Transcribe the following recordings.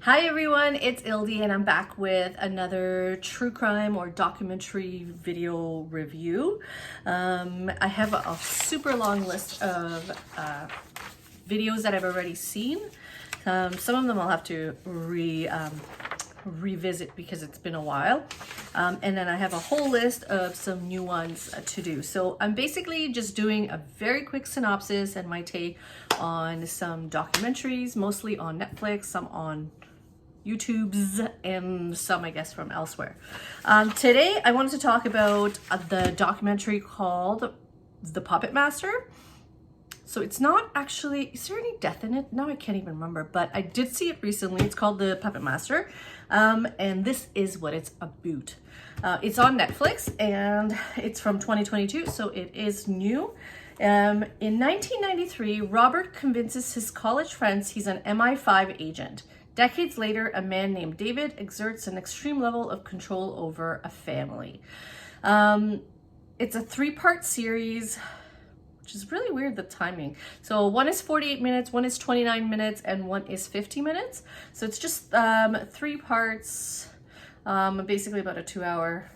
Hi everyone, it's Ildi and I'm back with another true crime or documentary video review. I have a super long list of videos that I've already seen. Some of them I'll have to revisit because it's been a while. And then I have a whole list of some new ones to do. So I'm basically just doing a very quick synopsis and my take on some documentaries, mostly on Netflix, some on YouTube's, and some I guess from elsewhere. Today I wanted to talk about the documentary called The Puppet Master. So it's not actually, is there any death in it? Now I can't even remember, but I did see it recently. It's called The Puppet Master, and this is what it's about. It's on Netflix and it's from 2022, so it is new. In 1993, Robert convinces his college friends he's an MI5 agent. Decades later, a man named David exerts an extreme level of control over a family. It's a 3-part series, which is really weird, the timing. So one is 48 minutes, one is 29 minutes, and one is 50 minutes. So it's just 3 parts, basically about a 2-hour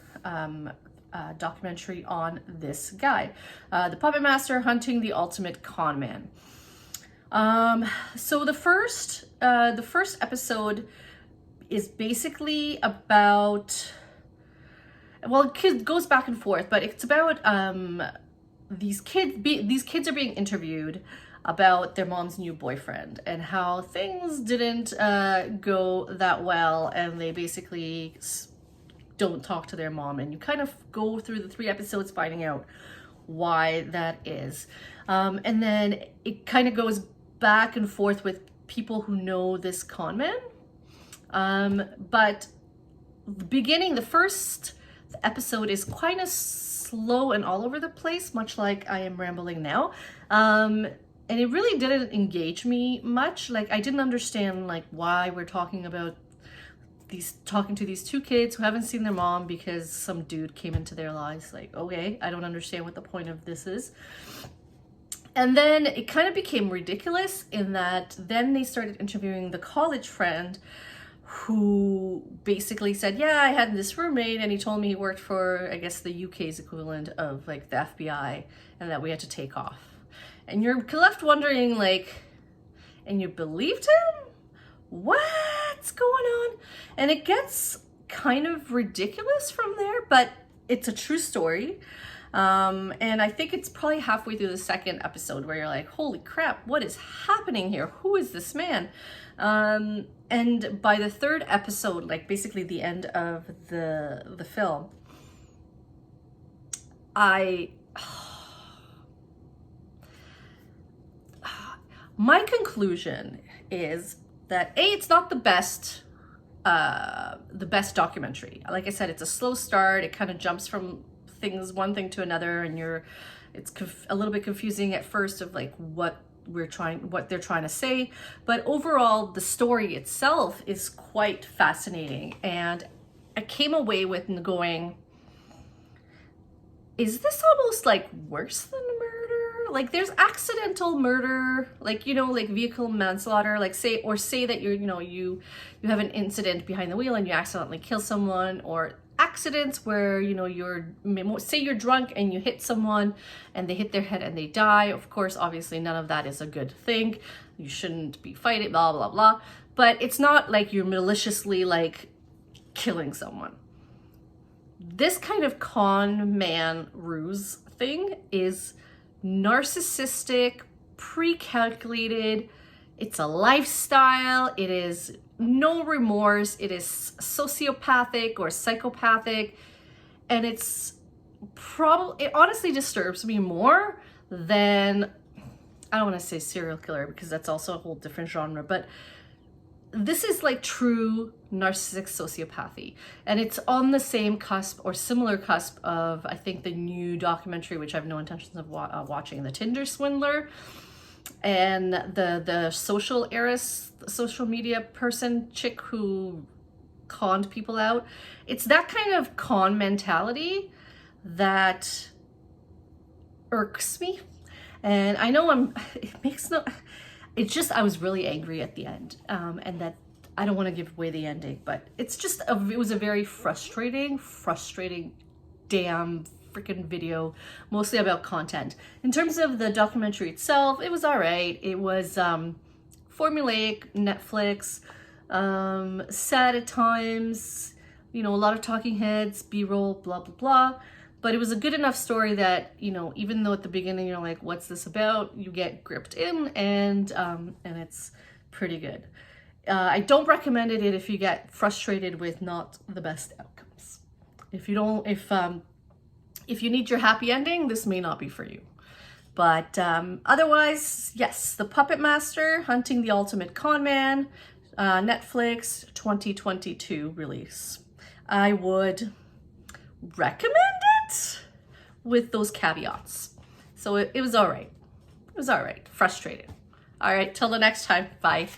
documentary on this guy, the Puppet Master hunting the ultimate con man. So the first episode is basically about, well, it goes back and forth, but it's about these kids are being interviewed about their mom's new boyfriend and how things didn't go that well, and they basically don't talk to their mom, and you kind of go through the 3 episodes finding out why that is. And then it kind of goes back and forth with people who know this con man. But the first episode is kind of slow and all over the place, much like I am rambling now. And it really didn't engage me much. Like, I didn't understand like why we're talking to these 2 kids who haven't seen their mom because some dude came into their lives. Like, okay, I don't understand what the point of this is. And then it kind of became ridiculous in that then they started interviewing the college friend who basically said, yeah, I had this roommate and he told me he worked for, I guess, the UK's equivalent of like the FBI, and that we had to take off. And you're left wondering, like, and you believed him? What's going on? And it gets kind of ridiculous from there, but it's a true story. And I think it's probably halfway through the 2nd episode where you're like, holy crap, what is happening here? Who is this man? And by the 3rd episode, like basically the end of the film, my conclusion is that it's not the best documentary. Like I said, it's a slow start. It kind of jumps from one thing to another, and it's a little bit confusing at first of like what they're trying to say. But overall, the story itself is quite fascinating, and I came away with going, is this almost like worse than murder? Like, there's accidental murder, like, you know, like vehicle manslaughter, like say that you have an incident behind the wheel and you accidentally kill someone, or accidents where, you know, say you're drunk and you hit someone and they hit their head and they die. Of course, obviously none of that is a good thing. You shouldn't be fighting, blah, blah, blah. But it's not like you're maliciously like killing someone. This kind of con man ruse thing is narcissistic, pre-calculated. It's a lifestyle. It is no remorse. It is sociopathic or psychopathic, and it honestly disturbs me more than, I don't want to say serial killer because that's also a whole different genre, but this is like true narcissistic sociopathy, and it's on the same cusp or similar cusp of, I think, the new documentary, which I have no intentions of watching, The Tinder Swindler, and the social media chick who conned people out. It's that kind of con mentality that irks me, and I know it's just, I was really angry at the end, and that I don't want to give away the ending, but it's just it was a very frustrating damn freaking video, mostly about content. In terms of the documentary itself, it was all right. It was formulaic, Netflix, sad at times, you know, a lot of talking heads, B-roll, blah, blah, blah. But it was a good enough story that, you know, even though at the beginning you're like, what's this about? You get gripped in, and it's pretty good. I don't recommend it if you get frustrated with not the best outcomes. If you need your happy ending, this may not be for you. But otherwise, yes, The Puppet Master, Hunting the Ultimate Conman, Netflix 2022 release. I would recommend it with those caveats. So it was all right. It was all right. Frustrated. All right, till the next time. Bye.